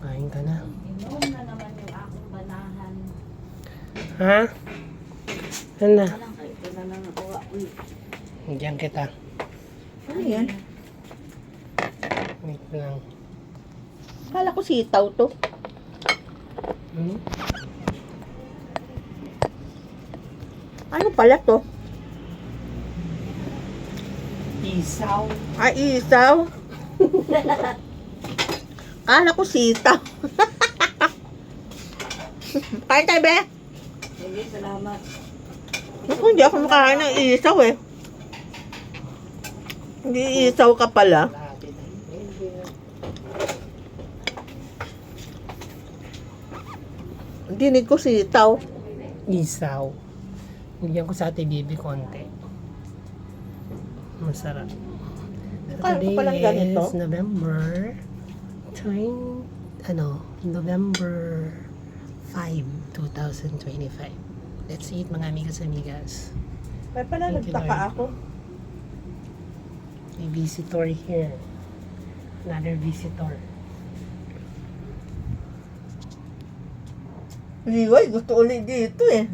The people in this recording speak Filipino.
Kain ka na. Inom na naman yung aking banahan. Ha? Ano na? Ito na lang ako. Uy. Diyan kita. Ano yan? Wait lang. Kala ko sitaw to. Hmm? Ano pala to? Isaw. Ah, isaw. Kala ko sitaw. Kain tayo, be? Sige, salamat. Naku, hindi ako makain ng isaw eh. Hindi isaw ka pala. Dinig ko sitaw. Isaw. Bigyan ko sa ate baby konti. Masarap. Kaya ko palang ganito. Is November 5, 2025. Let's eat mga amigas. Kaya pala Thank you, nagtaka Lord. ako. May visitor here. Another visitor. Liway, gusto ulit dito eh.